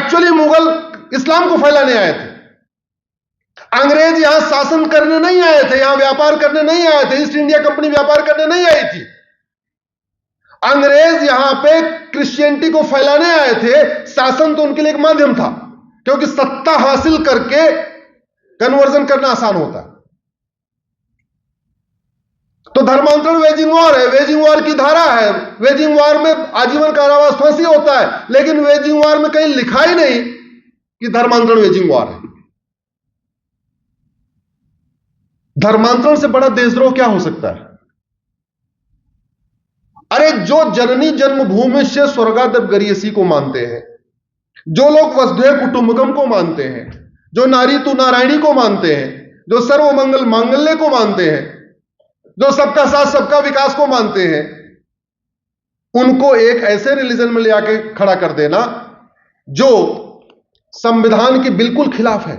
Actually Mughal इस्लाम को फैलाने आए थे। अंग्रेज यहां शासन करने नहीं आए थे, यहां व्यापार करने नहीं आए थे, ईस्ट इंडिया कंपनी व्यापार करने नहीं आई थी। अंग्रेज यहां पे क्रिश्चियनिटी को फैलाने आए थे। शासन तो उनके लिए एक माध्यम था, क्योंकि सत्ता हासिल करके कन्वर्जन करना आसान होता है। तो धर्मांतरण वेजिंग वॉर है, वेजिंग वॉर की धारा है। वेजिंग वॉर में आजीवन कारावास, फांसी होता है, लेकिन वेजिंग वॉर में कहीं लिखा ही नहीं कि धर्मांतरण वेजिंग वॉर है। धर्मांतरण से बड़ा देशद्रोह क्या हो सकता है? अरे जो जननी जन्मभूमि से स्वर्गादप गरियसी को मानते हैं, जो लोग वसुधैव कुटुंबकम को मानते हैं, जो नारी तू नारायणी को मानते हैं, जो सर्वमंगल मांगल्य को मानते हैं, जो सबका साथ सबका विकास को मानते हैं, उनको एक ऐसे रिलीजन में ले आके खड़ा कर देना जो संविधान के बिल्कुल खिलाफ है।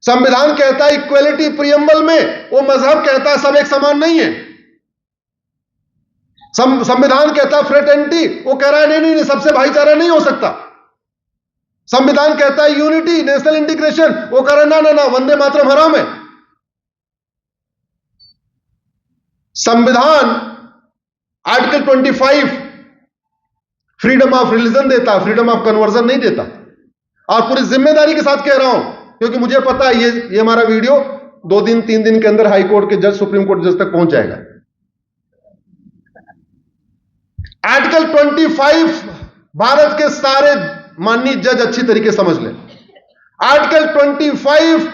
संविधान कहता है इक्वलिटी प्रियम्बल में, वो मजहब कहता है सब एक समान नहीं है। संविधान कहता है फ्रेटर्निटी, वो कह रहा है नहीं, सबसे भाईचारा नहीं हो सकता। संविधान कहता है यूनिटी, नेशनल इंटीग्रेशन, वो कह रहा है ना, वंदे मातरम हराम है। संविधान आर्टिकल 25 फ्रीडम ऑफ रिलीजन देता है, फ्रीडम ऑफ कन्वर्जन नहीं देता। और पूरी जिम्मेदारी के साथ कह रहा हूं, क्योंकि मुझे पता है ये हमारा वीडियो 2 दिन 3 दिन के अंदर हाई कोर्ट के जज, सुप्रीम कोर्ट जज तक पहुंच जाएगा। आर्टिकल 25 भारत के सारे माननीय जज अच्छी तरीके समझ लें। Article 25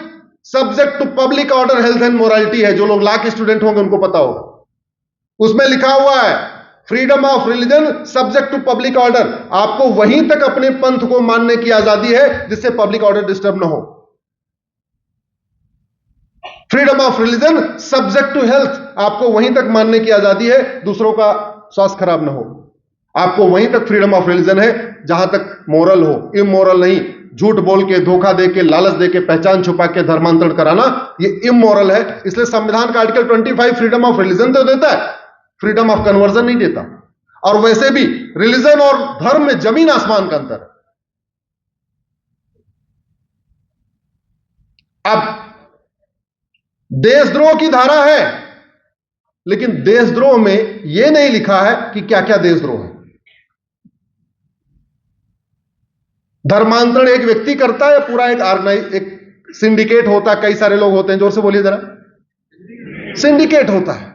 subject to public order, health and morality है। जो लोग लॉ के स्टूडेंट होंगे उनको पता होगा। उसमें लिखा हुआ है freedom of religion subject to public order. आपको वहीं तक अपने पंथ को मानने की आजादी है जिससे पब्लिक ऑर्डर डिस्टर्ब ना हो। Freedom of religion subject to health, आपको वहीं तक मानने की आजादी है दूसरों का स्वास्थ्य खराब ना हो। आपको वहीं तक फ्रीडम ऑफ रिलीजन है जहां तक मोरल हो, इमोरल नहीं। झूठ बोल के, धोखा दे के, लालच दे के, पहचान छुपा के धर्मांतरण कराना ये इमोरल है। इसलिए संविधान का आर्टिकल 25 फ्रीडम ऑफ रिलीजन तो देता है, फ्रीडम ऑफ कन्वर्जन नहीं देता। और वैसे भी रिलीजन और धर्म में जमीन आसमान का अंतर है। अब देशद्रोह की धारा है, लेकिन देशद्रोह में यह नहीं लिखा है कि क्या क्या देशद्रोह है। धर्मांतरण एक व्यक्ति करता है, पूरा एक सिंडिकेट होता है, कई सारे लोग होते हैं। जोर से बोलिए जरा। सिंडिकेट होता है,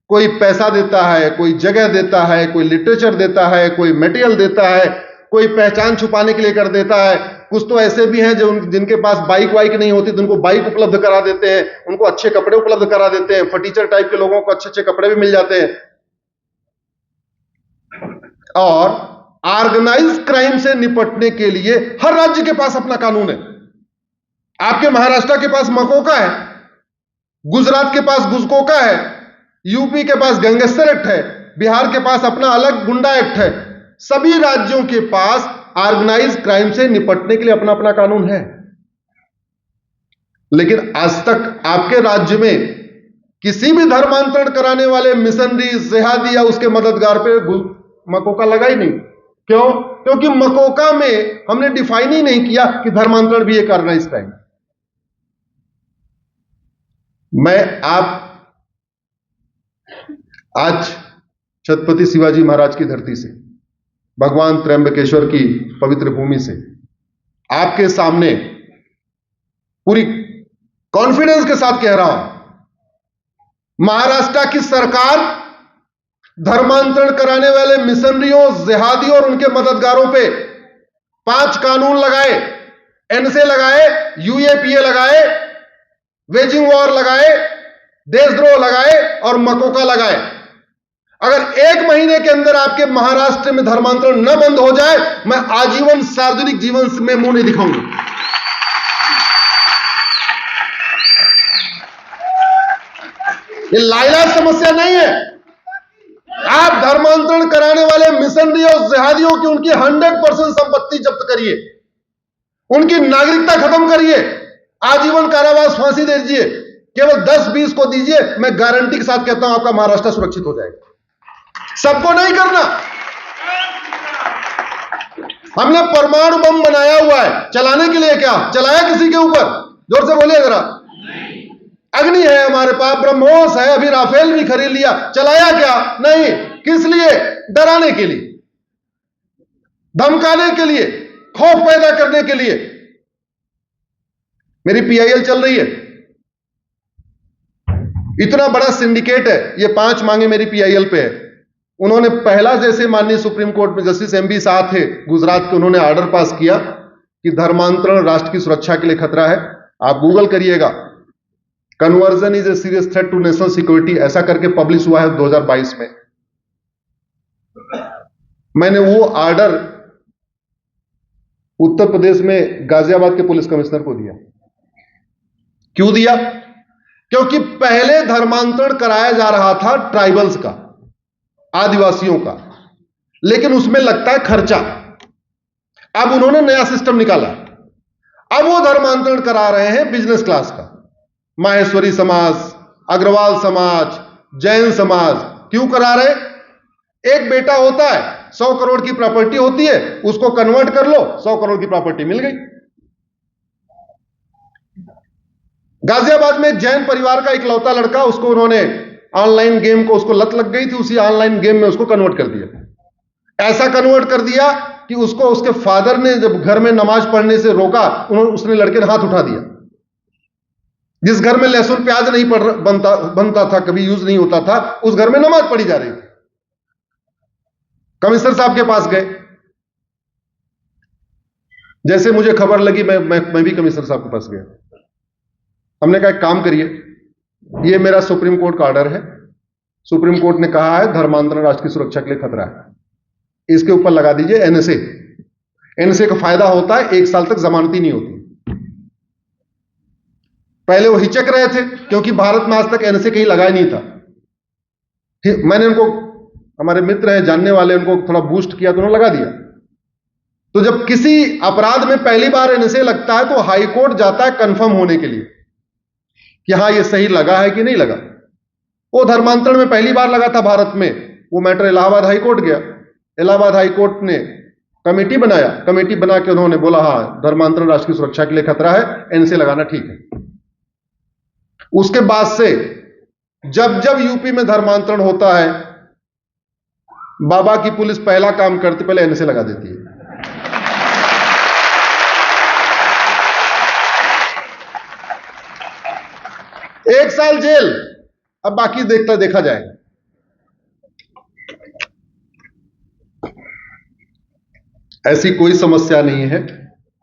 कोई पैसा देता है, कोई जगह देता है, कोई लिटरेचर देता है, कोई मटेरियल देता है, कोई पहचान छुपाने के लिए कर देता है। कुछ तो ऐसे भी हैं जो जिनके पास बाइक वाइक नहीं होती तो उनको बाइक उपलब्ध करा देते हैं, उनको अच्छे कपड़े उपलब्ध करा देते हैं। फटीचर टाइप के लोगों को अच्छे अच्छे कपड़े भी मिल जाते हैं। और ऑर्गेनाइज क्राइम से निपटने के लिए हर राज्य के पास अपना कानून है। आपके महाराष्ट्र के पास मकोका है, गुजरात के पास गुजकोका है, यूपी के पास गैंगस्टर एक्ट है, बिहार के पास अपना अलग गुंडा एक्ट है। सभी राज्यों के पास ऑर्गेनाइज क्राइम से निपटने के लिए अपना अपना कानून है। लेकिन आज तक आपके राज्य में किसी भी धर्मांतरण कराने वाले मिशनरी, जिहादी या उसके मददगार पे मकोका लगा ही नहीं। क्यों? क्योंकि मकोका में हमने डिफाइन ही नहीं किया कि धर्मांतरण भी एक ऑर्गेनाइज क्राइम। मैं आप आज छत्रपति शिवाजी महाराज की धरती से, भगवान त्र्यंबकेश्वर की पवित्र भूमि से आपके सामने पूरी कॉन्फिडेंस के साथ कह रहा हूं, महाराष्ट्र की सरकार धर्मांतरण कराने वाले मिशनरियों, जिहादियों और उनके मददगारों पे 5 कानून लगाए, एनसे लगाए, यूएपीए लगाए, वेजिंग वॉर लगाए, देशद्रोह लगाए और मकोका लगाए। अगर 1 महीने के अंदर आपके महाराष्ट्र में धर्मांतरण न बंद हो जाए, मैं आजीवन सार्वजनिक जीवन में मुंह नहीं दिखाऊंगा। ये लाइलाज समस्या नहीं है। आप धर्मांतरण कराने वाले मिशनरी और जिहादियों की उनकी 100% संपत्ति जब्त करिए, उनकी नागरिकता खत्म करिए, आजीवन कारावास, फांसी दे दीजिए, केवल 10-20 को दीजिए। मैं गारंटी के साथ कहता हूं आपका महाराष्ट्र सुरक्षित हो जाएगा। सबको नहीं करना। हमने परमाणु बम बनाया हुआ है, चलाने के लिए क्या चलाया किसी के ऊपर? जोर से बोलिए जरा। अग्नि है हमारे पास, ब्रह्मोस है, अभी राफेल भी खरीद लिया, चलाया क्या? नहीं। किस लिए? डराने के लिए, धमकाने के लिए, खौफ पैदा करने के लिए। मेरी पीआईएल चल रही है, इतना बड़ा सिंडिकेट है, ये 5 मांगे मेरी पीआईएल पे है। उन्होंने पहला, जैसे माननीय सुप्रीम कोर्ट में जस्टिस एमबी शाह थे गुजरात के, उन्होंने ऑर्डर पास किया कि धर्मांतरण राष्ट्र की सुरक्षा के लिए खतरा है। आप गूगल करिएगा, conversion is a serious threat to national security, ऐसा करके पब्लिश हुआ है 2022 में। मैंने वो ऑर्डर उत्तर प्रदेश में गाजियाबाद के पुलिस कमिश्नर को दिया। क्यों दिया? क्योंकि पहले धर्मांतरण कराया जा रहा था ट्राइबल्स का, आदिवासियों का, लेकिन उसमें लगता है खर्चा। अब उन्होंने नया सिस्टम निकाला, अब वो धर्मांतरण करा रहे हैं बिजनेस क्लास का, माहेश्वरी समाज, अग्रवाल समाज, जैन समाज। क्यों करा रहे? एक बेटा होता है, 100 करोड़ की प्रॉपर्टी होती है, उसको कन्वर्ट कर लो, 100 करोड़ की प्रॉपर्टी मिल गई। गाजियाबाद में एक जैन परिवार का इकलौता लड़का, उसको उन्होंने ऑनलाइन गेम को, उसको लत लग गई थी, उसी ऑनलाइन गेम में उसको कन्वर्ट कर दिया। ऐसा कन्वर्ट कर दिया कि उसको उसके फादर ने जब घर में नमाज पढ़ने से रोका, उसने लड़के ने हाथ उठा दिया। जिस घर में लहसुन प्याज नहीं बनता था, कभी यूज नहीं होता था, उस घर में नमाज पढ़ी जा रही थी। कमिश्नर साहब के पास गए, जैसे मुझे खबर लगी मैं भी कमिश्नर साहब के पास गया। हमने कहा एक काम करिए, ये मेरा सुप्रीम कोर्ट का ऑर्डर है, सुप्रीम कोर्ट ने कहा है धर्मांतरण राष्ट्र की सुरक्षा के लिए खतरा है, इसके ऊपर लगा दीजिए एनएसए। एनएसए का फायदा होता है 1 साल तक जमानती नहीं होती। पहले वो हिचक रहे थे क्योंकि भारत में आज तक एनएसए कहीं लगा ही नहीं था। मैंने उनको, हमारे मित्र हैं जानने वाले, उनको थोड़ा बूस्ट किया तो उन्होंने लगा दिया। तो जब किसी अपराध में पहली बार एनएसए लगता है तो हाई कोर्ट जाता है कंफर्म होने के लिए कि हां ये सही लगा है कि नहीं लगा। वो धर्मांतरण में पहली बार लगा था भारत में, वो मैटर इलाहाबाद हाई कोर्ट गया। इलाहाबाद हाई कोर्ट ने कमेटी बनाया, कमेटी बना के उन्होंने बोला हां धर्मांतरण राष्ट्र की सुरक्षा के लिए खतरा है, एनएसए लगाना ठीक है। उसके बाद से जब जब यूपी में धर्मांतरण होता है, बाबा की पुलिस पहला काम करते पहले एनएसए लगा देती है। एक साल जेल, अब बाकी देखा जाएगा। ऐसी कोई समस्या नहीं है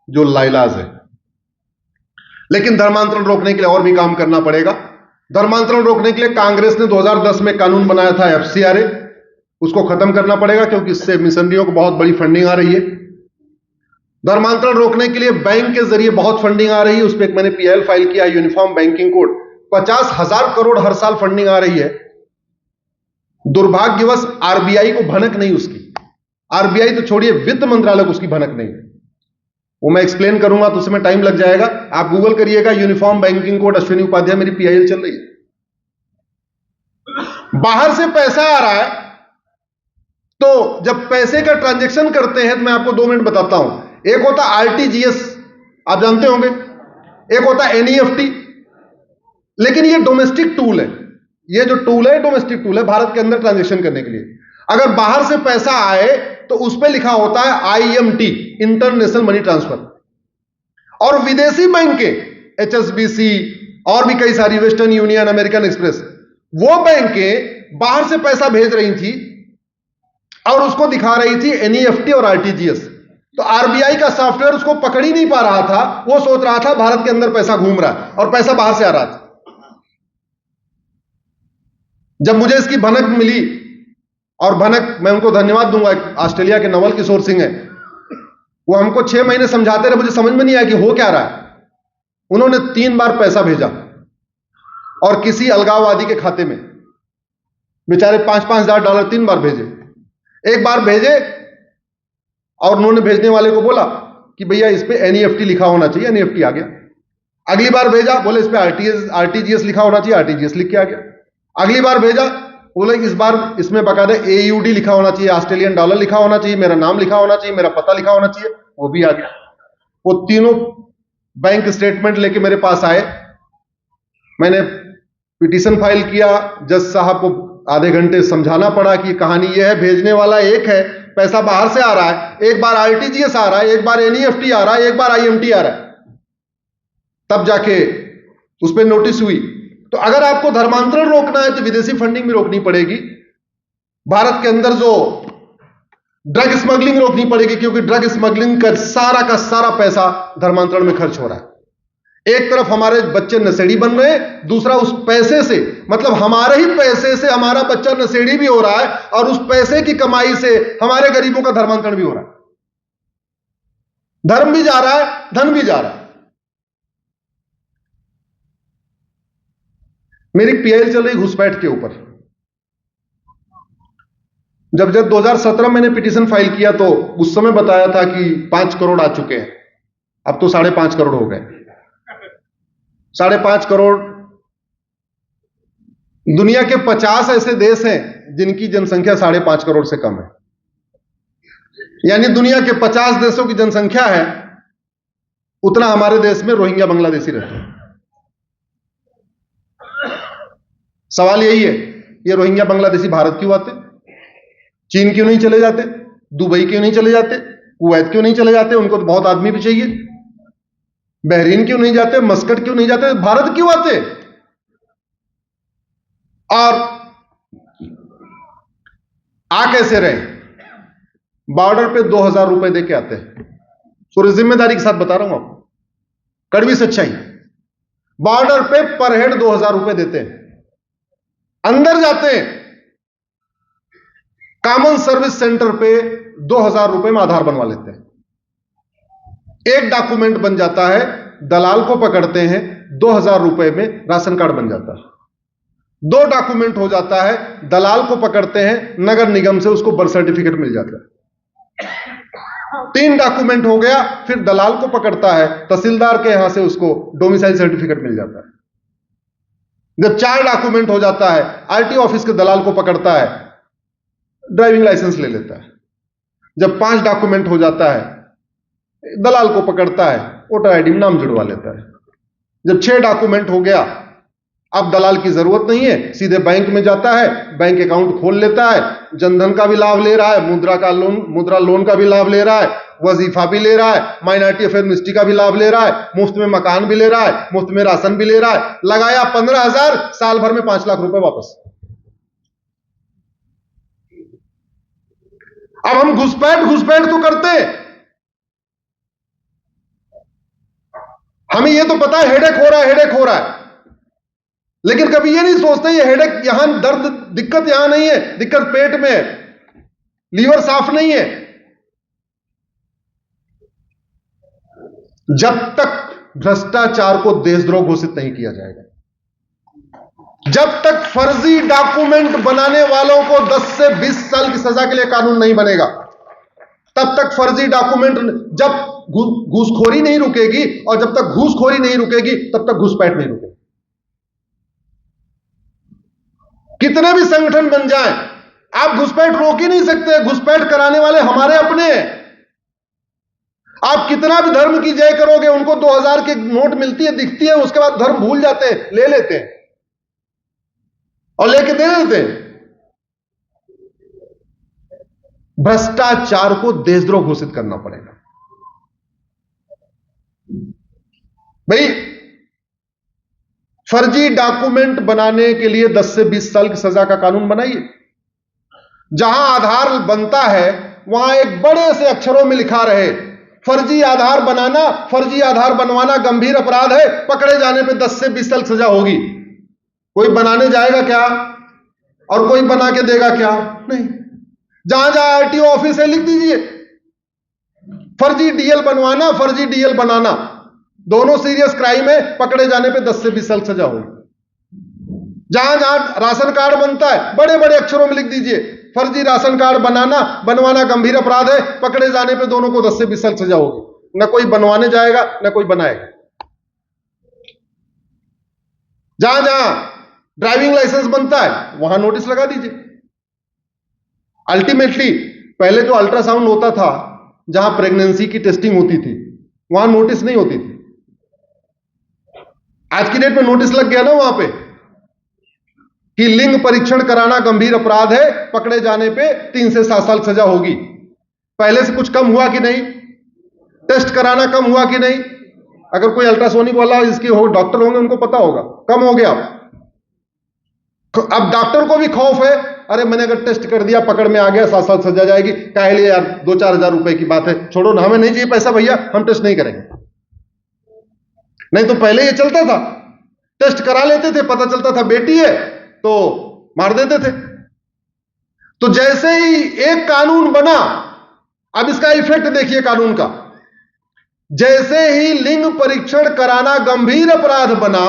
जो लाइलाज है, लेकिन धर्मांतरण रोकने के लिए और भी काम करना पड़ेगा। धर्मांतरण रोकने के लिए कांग्रेस ने 2010 में कानून बनाया था एफसीआरए, उसको खत्म करना पड़ेगा क्योंकि इससे मिशनरियों को बहुत बड़ी फंडिंग आ रही है। धर्मांतरण रोकने के लिए बैंक के जरिए बहुत फंडिंग आ रही है, उस पर एक मैंने पीएल फाइल किया, यूनिफॉर्म बैंकिंग कोड, 50,000 करोड़ हर साल फंडिंग आ रही है। दुर्भाग्यवश आरबीआई को भनक नहीं उसकी, आरबीआई तो छोड़िए वित्त मंत्रालय को उसकी भनक नहीं। वो मैं एक्सप्लेन करूंगा तो उसमें टाइम लग जाएगा। आप गूगल करिएगा uniform banking code Ashwini Upadhyay, मेरी पीआईएल चल रही है। बाहर से पैसा आ रहा है, तो जब पैसे का ट्रांजैक्शन करते हैं तो मैं आपको 2 मिनट बताता हूं। एक होता आरटीजीएस, आप जानते होंगे, एक होता एनईएफटी, लेकिन ये डोमेस्टिक टूल है। ये जो टूल है डोमेस्टिक टूल है भारत के अंदर ट्रांजैक्शन करने के लिए। अगर बाहर से पैसा आए तो उस पर लिखा होता है आईएमटी, इंटरनेशनल मनी ट्रांसफर। और विदेशी बैंक, एचएसबीसी और भी कई सारी, वेस्टर्न यूनियन, अमेरिकन एक्सप्रेस, वो बैंकें बाहर से पैसा भेज रही थी और उसको दिखा रही थी एनईएफटी और आरटीजीएस। तो आरबीआई का सॉफ्टवेयर उसको पकड़ ही नहीं पा रहा था, वो सोच रहा था भारत के अंदर पैसा घूम रहा है और पैसा बाहर से आ रहा था। जब मुझे इसकी भनक मिली, और भनक मैं उनको धन्यवाद दूंगा, ऑस्ट्रेलिया के नवल किशोर सिंह है, वो हमको 6 महीने समझाते रहे, मुझे समझ में नहीं आया कि हो क्या रहा है। उन्होंने 3 बार पैसा भेजा और किसी अलगाववादी के खाते में, बेचारे $5,000 3 बार भेजे। एक बार भेजे और उन्होंने भेजने वाले को बोला कि भैया इस पे एनईएफटी लिखा होना चाहिए, एनईएफटी आ गया। अगली बार भेजा, बोले इस पे आरटीजीएस लिखा होना चाहिए, आरटीजीएस लिख के आ गया। अगली बार भेजा बोले इस बार इसमें बकायदा AUD लिखा होना चाहिए, ऑस्ट्रेलियन डॉलर लिखा होना चाहिए, मेरा नाम लिखा होना चाहिए, मेरा पता लिखा होना चाहिए। वो भी आ गया। वो तीनों बैंक स्टेटमेंट लेके मेरे पास आए। मैंने पिटीशन फाइल किया। जज साहब को आधे घंटे समझाना पड़ा कि कहानी यह है, भेजने वाला एक है, पैसा बाहर से आ रहा है, एक बार RTGS आ रहा है, एक बार NEFT आ रहा है, एक बार IMT आ रहा है। तब जाके उस पर नोटिस हुई। तो अगर आपको धर्मांतरण रोकना है तो विदेशी फंडिंग भी रोकनी पड़ेगी। भारत के अंदर जो ड्रग स्मगलिंग रोकनी पड़ेगी, क्योंकि ड्रग स्मगलिंग का सारा पैसा धर्मांतरण में खर्च हो रहा है। एक तरफ हमारे बच्चे नशेड़ी बन रहे हैं, दूसरा उस पैसे से, मतलब हमारे ही पैसे से हमारा बच्चा नशेड़ी भी हो रहा है, और उस पैसे की कमाई से हमारे गरीबों का धर्मांतरण भी हो रहा है। धर्म भी जा रहा है, धन भी जा रहा है। मेरी PIL चल रही घुसपैठ के ऊपर। जब 2017 मैंने पिटीशन फाइल किया तो उस समय बताया था कि 5 करोड़ आ चुके हैं। अब तो 5.5 करोड़ हो गए। 5.5 करोड़। दुनिया के 50 ऐसे देश हैं जिनकी जनसंख्या 5.5 करोड़ से कम है। यानी दुनिया के 50 देशों की जनसंख्या है, उतना हमारे देश में रोहिंग्या बांग्लादेशी रहते हैं। सवाल यही है, ये रोहिंग्या बांग्लादेशी भारत क्यों आते? चीन क्यों नहीं चले जाते? दुबई क्यों नहीं चले जाते? कुवैत क्यों नहीं चले जाते? उनको तो बहुत आदमी भी चाहिए। बहरीन क्यों नहीं जाते? मस्कट क्यों नहीं जाते? भारत क्यों आते? और आ कैसे रहे? बॉर्डर पे 2000 रुपए देके आते हैं। पूरी जिम्मेदारी के साथ बता रहा हूं आपको, कड़वी सच्चाई। बॉर्डर पे पर हेड 2000 रुपए देते हैं, अंदर जाते हैं। कॉमन सर्विस सेंटर पे 2000 रुपए में आधार बनवा लेते हैं। एक डॉक्यूमेंट बन जाता है, दलाल को पकड़ते हैं, 2000 रुपए में राशन कार्ड बन जाता है। 2 डॉक्यूमेंट हो जाता है, दलाल को पकड़ते हैं, नगर निगम से उसको बर्थ सर्टिफिकेट मिल जाता है। 3 डॉक्यूमेंट हो गया, फिर दलाल को पकड़ता है, तहसीलदार के यहां से उसको डोमिसाइल सर्टिफिकेट मिल जाता है। जब 4 डॉक्यूमेंट हो जाता है, RTO ऑफिस के दलाल को पकड़ता है, ड्राइविंग लाइसेंस ले लेता है। जब 5 डॉक्यूमेंट हो जाता है, दलाल को पकड़ता है, वोटर ID में नाम जुड़वा लेता है। जब 6 डॉक्यूमेंट हो गया, अब दलाल की जरूरत नहीं है, सीधे बैंक में जाता है, बैंक अकाउंट खोल लेता है, जनधन का भी लाभ ले रहा है, मुद्रा लोन का भी लाभ ले रहा है, वजीफा भी ले रहा है, माइनॉरिटी अफेयर मिनिस्ट्री का भी लाभ ले रहा है, मुफ्त में मकान भी ले रहा है, मुफ्त में राशन भी ले रहा है। लगाया 15,000, साल भर में 5 लाख रुपए वापस। अब हम घुसपैठ तो करते हैं। हमें यह तो पता है हेडेक हो रहा है, लेकिन कभी यह नहीं सोचते ये हेडेक यहां, दर्द दिक्कत यहां नहीं है, दिक्कत पेट में है, लीवर साफ नहीं है। जब तक भ्रष्टाचार को देशद्रोह घोषित नहीं किया जाएगा, जब तक फर्जी डॉक्यूमेंट बनाने वालों को 10 से 20 साल की सजा के लिए कानून नहीं बनेगा, तब तक फर्जी डॉक्यूमेंट, जब घूसखोरी नहीं रुकेगी, और जब तक घूसखोरी नहीं रुकेगी तब तक घुसपैठ नहीं रुकेगी। कितने भी संगठन बन जाएं, आप घुसपैठ रोक ही नहीं सकते। घुसपैठ कराने वाले हमारे अपने हैं। आप कितना भी धर्म की जय करोगे, उनको 2000 की नोट मिलती है, दिखती है, उसके बाद धर्म भूल जाते हैं, ले लेते हैं और लेके दे देते हैं। भ्रष्टाचार को देशद्रोह घोषित करना पड़ेगा। भाई, फर्जी डॉक्यूमेंट बनाने के लिए 10 से 20 साल की सजा का कानून बनाइए। जहां आधार बनता है वहां एक बड़े से अक्षरों में लिखा रहे, फर्जी आधार बनाना, फर्जी आधार बनवाना गंभीर अपराध है, पकड़े जाने पे 10 से 20 साल सजा होगी। कोई बनाने जाएगा क्या और कोई बना के देगा क्या? नहीं। जहां जहां RTO ऑफिस है, लिख दीजिए फर्जी DL बनवाना, फर्जी DL बनाना, दोनों सीरियस क्राइम है, पकड़े जाने पे 10 से 20 साल सजा होगी। जहां जहां राशन कार्ड बनता है, बड़े बड़े अक्षरों में लिख दीजिए, फर्जी राशन कार्ड बनवाना गंभीर अपराध है, पकड़े जाने पे दोनों को 10 से 20 साल सजा होगी। न कोई बनवाने जाएगा, न कोई बनाएगा। जहां जहां ड्राइविंग लाइसेंस बनता है, वहां नोटिस लगा दीजिए। अल्टीमेटली पहले जो अल्ट्रासाउंड होता था, जहां प्रेगनेंसी की टेस्टिंग होती थी, वहां नोटिस नहीं होती थी। आज की डेट में नोटिस लग गया ना वहां पे कि लिंग परीक्षण कराना गंभीर अपराध है, पकड़े जाने पे 3 से 7 साल सजा होगी। पहले से कुछ कम हुआ कि नहीं? टेस्ट कराना कम हुआ कि नहीं? अगर कोई अल्ट्रासोनिक वाला इसके हो डॉक्टर होंगे, उनको पता होगा, कम हो गया। अब डॉक्टर को भी खौफ है, अरे मैंने अगर टेस्ट कर दिया, पकड़ में आ गया, 7 साल सजा जाएगी, काहे लिए यार, 2-4 हजार रुपए की बात है, छोड़ो ना, हमें नहीं चाहिए पैसा भैया, हम टेस्ट नहीं करेंगे। नहीं तो पहले ये चलता था, टेस्ट करा लेते थे, पता चलता था बेटी है तो मार देते थे। तो जैसे ही एक कानून बना, अब इसका इफेक्ट देखिए कानून का। जैसे ही लिंग परीक्षण कराना गंभीर अपराध बना,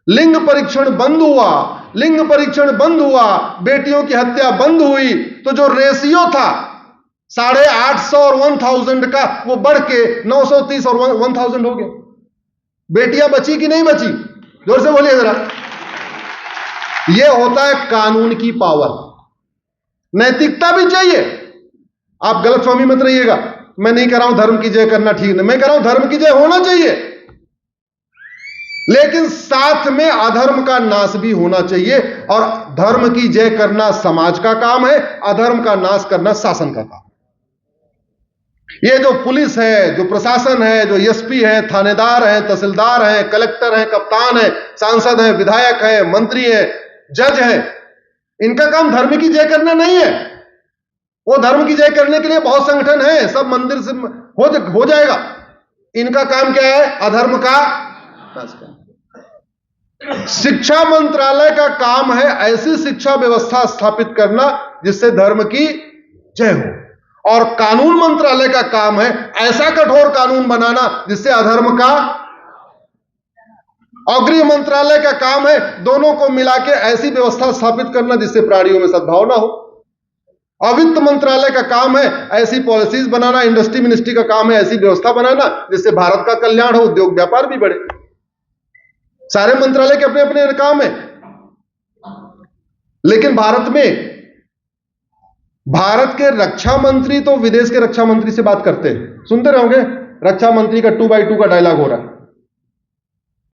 लिंग परीक्षण बंद हुआ, लिंग परीक्षण बंद हुआ, बेटियों की हत्या बंद हुई, तो जो रेशियो था 850 और 1000 का, वो बढ़ के 930 और 1000 हो गया। बेटियां बची कि नहीं बची? जोर से बोलिए जरा। यह होता है कानून की पावर। नैतिकता भी चाहिए। आप गलतफहमी मत रहिएगा, मैं नहीं कह रहा हूं धर्म की जय करना ठीक नहीं, मैं कह रहा हूं धर्म की जय होना चाहिए, लेकिन साथ में अधर्म का नाश भी होना चाहिए। और धर्म की जय करना समाज का काम है, अधर्म का नाश करना शासन का काम। ये जो पुलिस है, जो प्रशासन है, जो एसपी है, थानेदार है, तहसीलदार है, कलेक्टर है, कप्तान है, सांसद है, विधायक है, मंत्री है, जज है, इनका काम धर्म की जय करना नहीं है। वो धर्म की जय करने के लिए बहुत संगठन है, सब मंदिर से हो जाएगा। इनका काम क्या है? अधर्म का नाश करना। शिक्षा मंत्रालय का काम है ऐसी शिक्षा व्यवस्था स्थापित करना जिससे धर्म की जय हो, और कानून मंत्रालय का काम है ऐसा कठोर कानून बनाना जिससे अधर्म का। और गृह मंत्रालय का काम है दोनों को मिला के ऐसी व्यवस्था स्थापित करना जिससे प्राणियों में सद्भाव ना हो। और वित्त मंत्रालय का काम है ऐसी पॉलिसीज बनाना, इंडस्ट्री मिनिस्ट्री का काम है ऐसी व्यवस्था बनाना जिससे भारत का कल्याण हो, उद्योग व्यापार भी बढ़े। सारे मंत्रालय के अपने अपने काम है। लेकिन भारत के रक्षा मंत्री तो विदेश के रक्षा मंत्री से बात करते हैं, सुनते रहोगे, रक्षा मंत्री का 2x2 का डायलॉग हो रहा है।